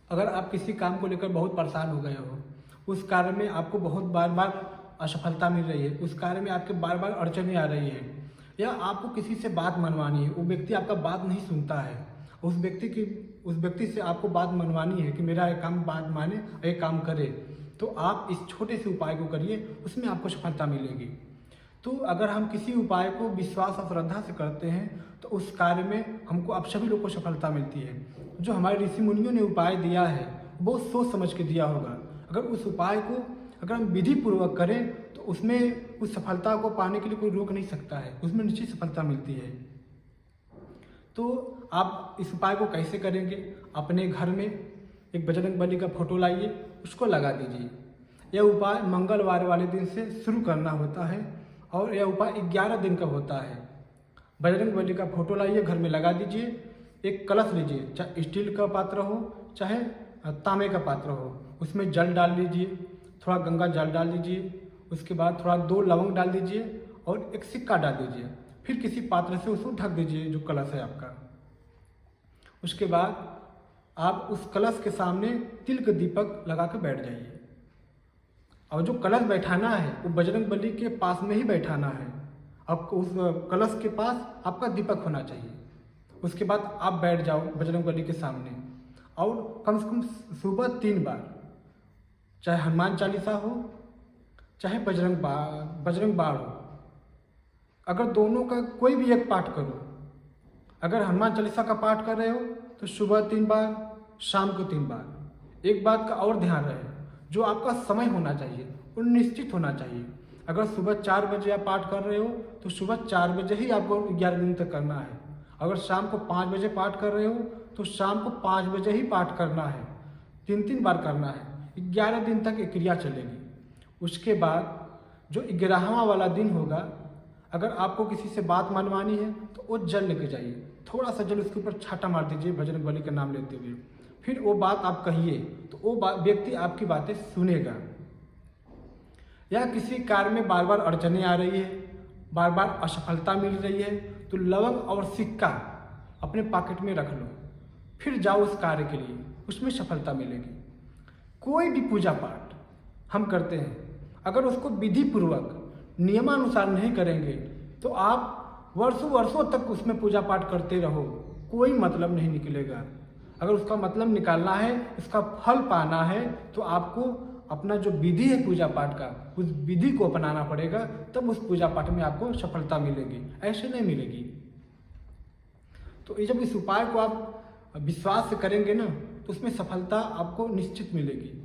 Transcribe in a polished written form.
अगर आप किसी काम को लेकर बहुत परेशान हो गए हो, उस कार्य में आपको बहुत बार बार असफलता मिल रही है, उस कार्य में आपके बार बार अड़चनें आ रही है, या आपको किसी से बात मनवानी है, वो व्यक्ति आपका बात नहीं सुनता है, उस व्यक्ति से आपको बात मनवानी है कि मेरा ये काम बात माने और ये काम करे, तो आप इस छोटे से उपाय को करिए, उसमें आपको सफलता मिलेगी। तो अगर हम किसी उपाय को विश्वास और श्रद्धा से करते हैं तो उस कार्य में हमको आप सभी लोग को सफलता मिलती है। जो हमारे ऋषि मुनियों ने उपाय दिया है बहुत सोच समझ के दिया होगा। अगर उस उपाय को अगर हम विधि पूर्वक करें तो उसमें उस सफलता को पाने के लिए कोई रोक नहीं सकता है, उसमें निश्चित सफलता मिलती है। तो आप इस उपाय को कैसे करेंगे? अपने घर में एक बजरंग बली का फोटो लाइए, उसको लगा दीजिए। यह उपाय मंगलवार वाले दिन से शुरू करना होता है और यह उपाय 11 दिन का होता है। बजरंग बली का फोटो लाइए, घर में लगा दीजिए। एक कलश लीजिए, चाहे स्टील का पात्र हो चाहे तांबे का पात्र हो, उसमें जल डाल लीजिए, थोड़ा गंगा जल डाल दीजिए, उसके बाद थोड़ा 2 लवंग डाल दीजिए और एक सिक्का डाल दीजिए। फिर किसी पात्र से उसको ढक दीजिए जो कलश है आपका। उसके बाद आप उस कलश के सामने तिल का दीपक लगा के बैठ जाइए और जो कलश बैठाना है वो बजरंग बली के पास में ही बैठाना है। आपको उस कलश के पास आपका दीपक होना चाहिए। उसके बाद आप बैठ जाओ बजरंग बली के सामने और कम से कम सुबह 3 बार, चाहे हनुमान चालीसा हो चाहे बजरंग बाण हो, अगर दोनों का कोई भी एक पाठ करो। अगर हनुमान चालीसा का पाठ कर रहे हो तो सुबह 3 बार, शाम को 3 बार। एक बात का और ध्यान रहे, जो आपका समय होना चाहिए वो निश्चित होना चाहिए। अगर सुबह 4 बजे आप पाठ कर रहे हो तो सुबह 4 बजे ही आपको 11 दिन तक करना है। अगर शाम को 5 बजे पाठ कर रहे हो तो शाम को 5 बजे ही पाठ करना है। 3 बार करना है। 11 दिन तक ये क्रिया चलेगी। उसके बाद जो 11वां वाला दिन होगा, अगर आपको किसी से बात मनवानी है तो वो जल लेके जाइए, थोड़ा सा जल उसके ऊपर छाटा मार दीजिए बजरंग बली का नाम लेते हुए। फिर वो बात आप कहिए तो वो व्यक्ति आपकी बातें सुनेगा। या किसी कार्य में बार बार अड़चने आ रही है, बार बार असफलता मिल रही है, तो लवंग और सिक्का अपने पॉकेट में रख लो, फिर जाओ उस कार्य के लिए, उसमें सफलता मिलेगी। कोई भी पूजा पाठ हम करते हैं, अगर उसको विधि पूर्वक नियमानुसार नहीं करेंगे तो आप वर्षों वर्षों तक उसमें पूजा पाठ करते रहो, कोई मतलब नहीं निकलेगा। अगर उसका मतलब निकालना है, उसका फल पाना है, तो आपको अपना जो विधि है पूजा पाठ का, उस विधि को अपनाना पड़ेगा, तब उस पूजा पाठ में आपको सफलता मिलेगी, ऐसे नहीं मिलेगी। तो ये जब इस उपाय को आप विश्वास से करेंगे ना, तो उसमें सफलता आपको निश्चित मिलेगी।